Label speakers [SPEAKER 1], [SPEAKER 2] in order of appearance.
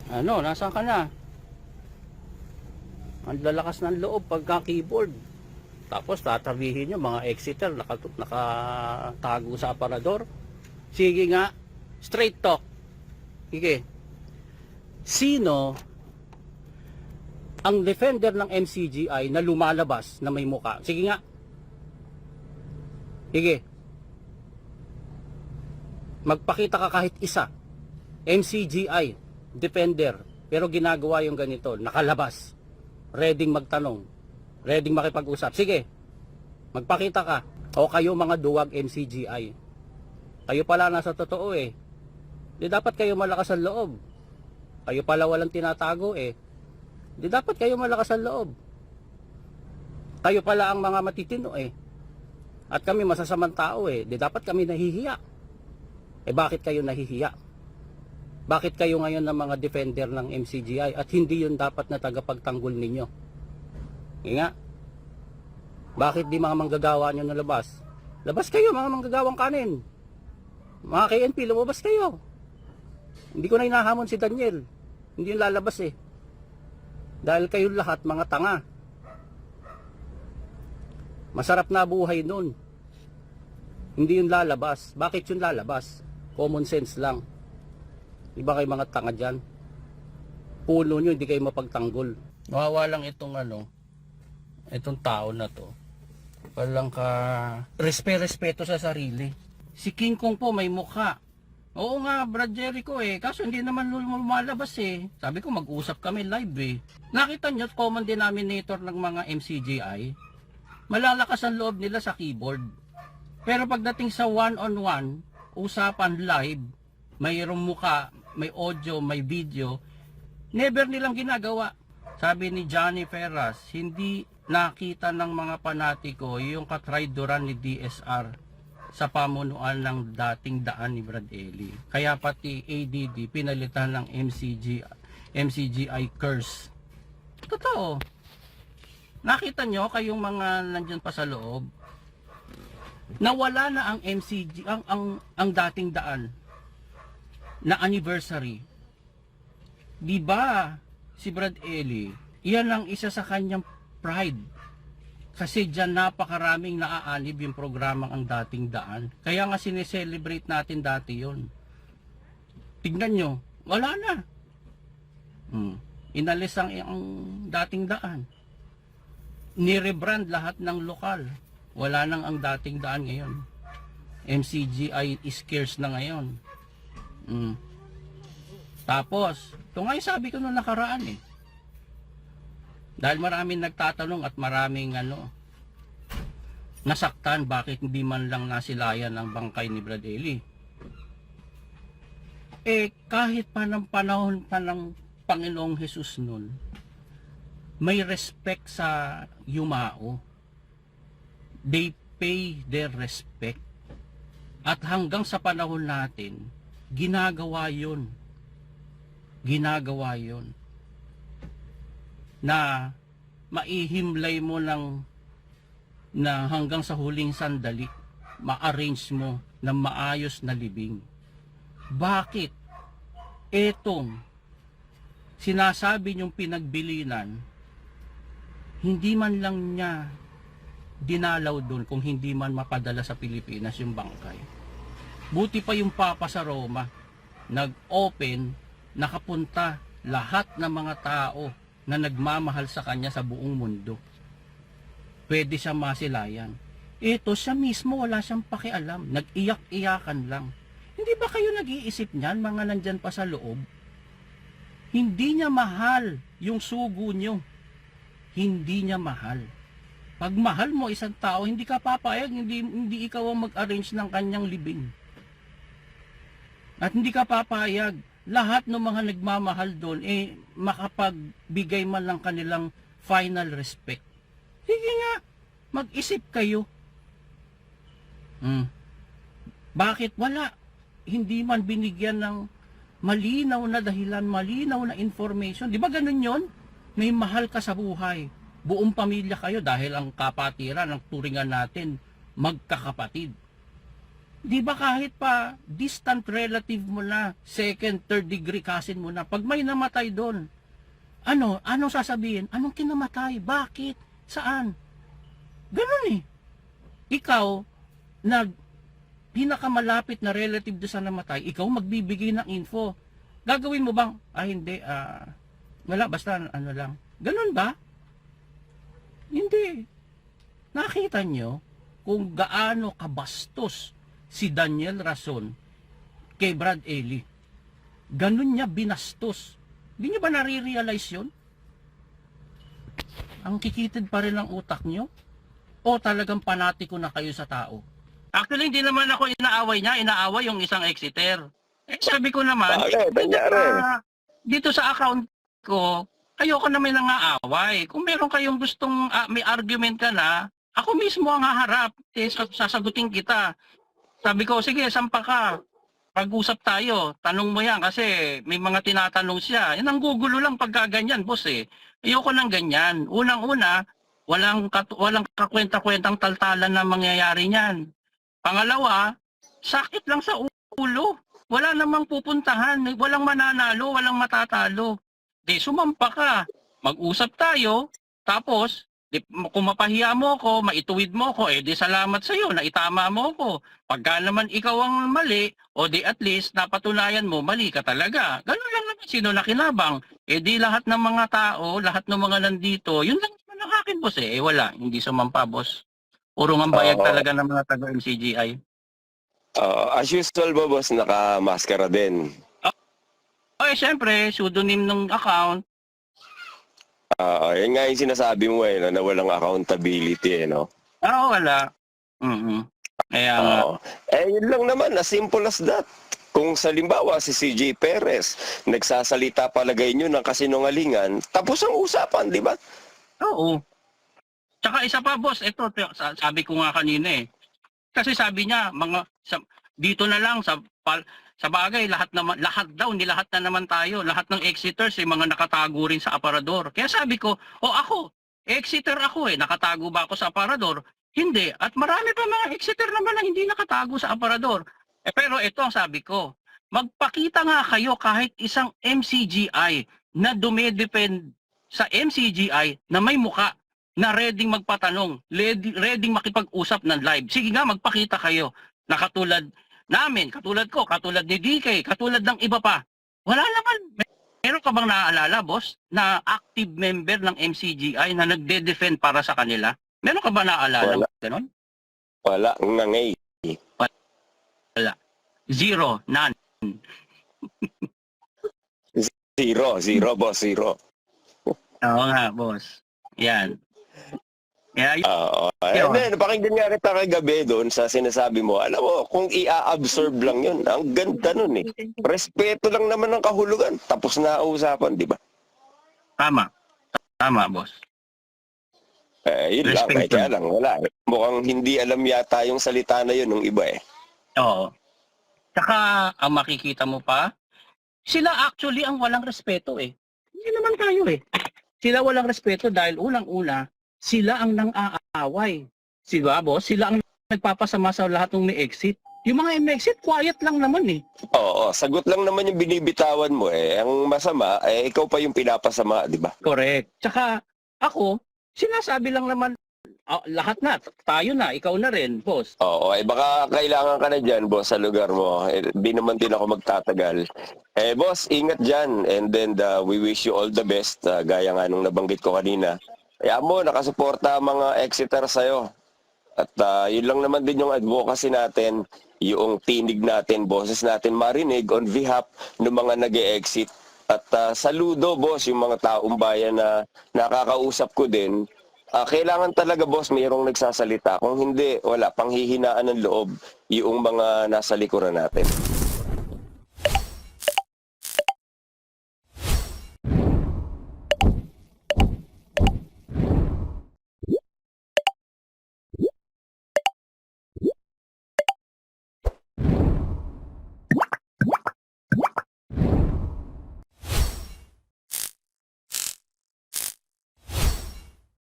[SPEAKER 1] Ano, nasaan ka na? Ang lalakas ng loob pagka keyboard. Tapos tatabihin nyo mga exiter nakatago sa aparador. Sige nga, straight talk. Sige. Sino ang defender ng MCGI na lumalabas na may muka? Sige nga. Sige. Magpakita ka kahit isa. MCGI, defender, pero ginagawa yung ganito, nakalabas. Ready magtanong, ready makipag-usap. Sige, magpakita ka. O kayo mga duwag MCGI, kayo pala nasa totoo eh. Di dapat kayo malakas ang loob. Kayo pala walang tinatago eh. Di dapat kayo malakas ang loob. Kayo pala ang mga matitino eh. At kami masasamang tao eh. Di dapat kami nahihiya. Eh bakit kayo nahihiya? Bakit kayo ngayon ng mga defender ng MCGI at hindi yun dapat na tagapagtanggol ninyo? Nga. Bakit di mga manggagawa nyo nalabas? Labas kayo mga manggagawang kanin. Mga KNP, lumabas kayo. Hindi ko na hinahamon si Daniel. Hindi yung lalabas eh. Dahil kayo lahat mga tanga. Masarap na buhay nun. Hindi yung lalabas. Bakit yung lalabas? Common sense lang. Iba kayo mga tanga dyan. Puno nyo, hindi kayo mapagtanggol. Nawawa lang itong itong tao na to. Walang ka respeto sa sarili. Si King Kong po may mukha. Oo nga, Brad Jericho eh. Kaso hindi naman lumalabas eh. Sabi ko mag-usap kami live eh. Nakita nyo, common denominator ng mga MCGI. Malalakas ang loob nila sa keyboard. Pero pagdating sa one-on-one, usapan live, mayroong muka, may audio, may video, never nilang ginagawa. Sabi ni Johnny Ferraz, hindi nakita ng mga panatiko yung katrayduran ni DSR sa pamunuan ng dating daan ni Brad Ely. Kaya pati ADD pinalitan ng MCGI curse. Totoo. Nakita nyo kayong mga nandyan pa sa loob, nawala na ang MCG, ang dating daan na anniversary. Di ba si Brad Ely, iyan ang isa sa kanyang pride. Kasi diyan napakaraming naaanib yung programang ang dating daan. Kaya nga sineselebrate natin dati yon. Tignan nyo, wala na. Inalis ang dating daan. Nirebrand lahat ng lokal. Wala nang ang dating daan ngayon. MCGI is scarce na ngayon. Tapos, ito nga yung sabi ko nung nakaraan eh. Dahil maraming nagtatanong at maraming nasaktan bakit hindi man lang nasilayan ang bangkay ni Brad Ely. Eh kahit pa ng panahon pa ng Panginoong Jesus nun, may respect sa yumao. They pay their respect. At hanggang sa panahon natin, ginagawa yun. Ginagawa yun. Na maihimlay mo na hanggang sa huling sandali, ma-arrange mo ng maayos na libing. Bakit? Etong sinasabi niyong pinagbilinan, hindi man lang niya dinalaw doon kung hindi man mapadala sa Pilipinas yung bangkay. Buti pa yung Papa sa Roma, nag-open, nakapunta lahat ng mga tao na nagmamahal sa kanya sa buong mundo. Pwede siya masilayan. Ito siya mismo wala siyang pakialam, nag-iyak-iyakan lang. Hindi ba kayo nag-iisip niyan mga nandyan pa sa loob? Hindi niya mahal yung sugo niyo. Hindi niya mahal. Pag mahal mo isang tao, hindi ka papayag, hindi ikaw ang mag-arrange ng kanyang libing. At hindi ka papayag, lahat ng mga nagmamahal doon, makapagbigay man lang kanilang final respect. Sige nga, mag-isip kayo. Bakit wala? Hindi man binigyan ng malinaw na dahilan, malinaw na information. Di ba ganun yon? May mahal ka sa buhay. Buong pamilya kayo dahil ang kapatiran, ang turingan natin, magkakapatid. Di ba kahit pa distant relative mo na, second, third degree cousin mo na, pag may namatay doon, anong sasabihin? Anong kinamatay? Bakit? Saan? Ganun eh. Ikaw, na pinakamalapit na relative doon sa namatay, ikaw magbibigay ng info. Gagawin mo bang, hindi, wala, basta ano lang. Ganun ba? Hindi. Nakita nyo kung gaano kabastos si Daniel Rason kay Brad Ely. Ganun niya binastos. Hindi nyo ba nare-realize yun? Ang kikitid pa rin ang utak nyo? O talagang panatiko na kayo sa tao? Actually, hindi naman ako inaaway niya. Inaaway yung isang Exeter. Eh, sabi ko naman, dito sa account ko, ayoko na may nangaaway. Kung meron kayong gustong may argument ka na, ako mismo ang haharap. Sasagutin kita. Sabi ko, sige, sampa ka. Pag-usap tayo. Tanong mo yan kasi may mga tinatanong siya. Yan ang gugulo lang pagka ganyan, boss eh. Ayoko ng ganyan. Unang-una, walang kakwenta-kwentang taltalan na mangyayari niyan. Pangalawa, sakit lang sa ulo. Wala namang pupuntahan. Walang mananalo, walang matatalo. Di, sumampa ka. Mag-usap tayo. Tapos, kung mapahiya mo ko, maituwid mo ko, di salamat sa iyo, naitama mo ko. Pagka naman ikaw ang mali, o di at least napatunayan mo, mali ka talaga. Ganun lang naman, sino nakinabang? Di lahat ng mga tao, lahat ng mga nandito, yun lang naman ang akin, boss eh. Wala, hindi sumampa, boss. Puro bayag talaga ng mga taga-MCGI.
[SPEAKER 2] As usual ba, boss, naka-maskara din?
[SPEAKER 1] Siyempre, pseudonym ng account.
[SPEAKER 2] Yan nga yung sinasabi mo na walang accountability no?
[SPEAKER 1] Wala. Kaya nga.
[SPEAKER 2] Yun lang naman, as simple as that. Kung salimbawa si CJ Perez, nagsasalita palagay nyo ng kasinungalingan, tapos ang usapan, di ba?
[SPEAKER 1] Oo. Tsaka isa pa, boss, ito, sabi ko nga kanina eh. Kasi sabi niya, dito na lang sa bagay, lahat na naman tayo. Lahat ng Exeters, mga nakatago rin sa aparador. Kaya sabi ko, ako, Exeter ako nakatago ba ako sa aparador? Hindi. At marami pa mga Exeter naman na hindi nakatago sa aparador. Pero ito ang sabi ko, magpakita nga kayo kahit isang MCGI na dumedepend sa MCGI na may muka, na ready magpatanong, ready makipag-usap ng live. Sige nga, magpakita kayo na katulad namin, katulad ko, katulad ni DK, katulad ng iba pa. Wala naman. Meron ka bang naaalala, boss, na active member ng MCGI na nagde-defend para sa kanila? Meron ka ba naaalala? Ganon?
[SPEAKER 2] Wala. Ngangay.
[SPEAKER 1] Wala. Zero. None.
[SPEAKER 2] Zero, boss. Zero.
[SPEAKER 1] Oo nga, boss. Yan.
[SPEAKER 2] And then, pakinggan nga kita kagabi doon sa sinasabi mo. Alam mo, kung i-absorb lang yun, ang ganda nun eh. Respeto lang naman ng kahulugan. Tapos na usapan, di ba?
[SPEAKER 1] Tama. Tama, boss.
[SPEAKER 2] Yun lang. Kaya lang, wala. Mukhang hindi alam yata yung salita na yun ng iba eh.
[SPEAKER 1] Oo. Tsaka, ang makikita mo pa, sila actually ang walang respeto eh. Hindi naman tayo eh. Sila walang respeto dahil unang-una, sila ang nang-aaway. Diba, boss? Sila ang nagpapasama sa lahat ng may exit. Yung mga may exit, quiet lang naman eh.
[SPEAKER 2] Oo, sagot lang naman yung binibitawan mo eh. Ang masama, ikaw pa yung pinapasama, di ba?
[SPEAKER 1] Correct. Tsaka, ako, sinasabi lang naman, lahat na, tayo na, ikaw na rin, boss.
[SPEAKER 2] Oo, baka kailangan ka na dyan, boss, sa lugar mo. Di naman din ako magtatagal. Boss, ingat dyan. And then, we wish you all the best. Gaya nga nung nabanggit ko kanina. Kaya mo, nakasuporta ang mga Exeter sa'yo. At yun lang naman din yung advocacy natin, yung tinig natin, boses natin marinig on behalf ng mga nag-e-exit. At saludo, boss, yung mga taong bayan na nakakausap ko din. Kailangan talaga, boss, mayroong nagsasalita. Kung hindi, wala, panghihinaan ng loob yung mga nasa likuran natin.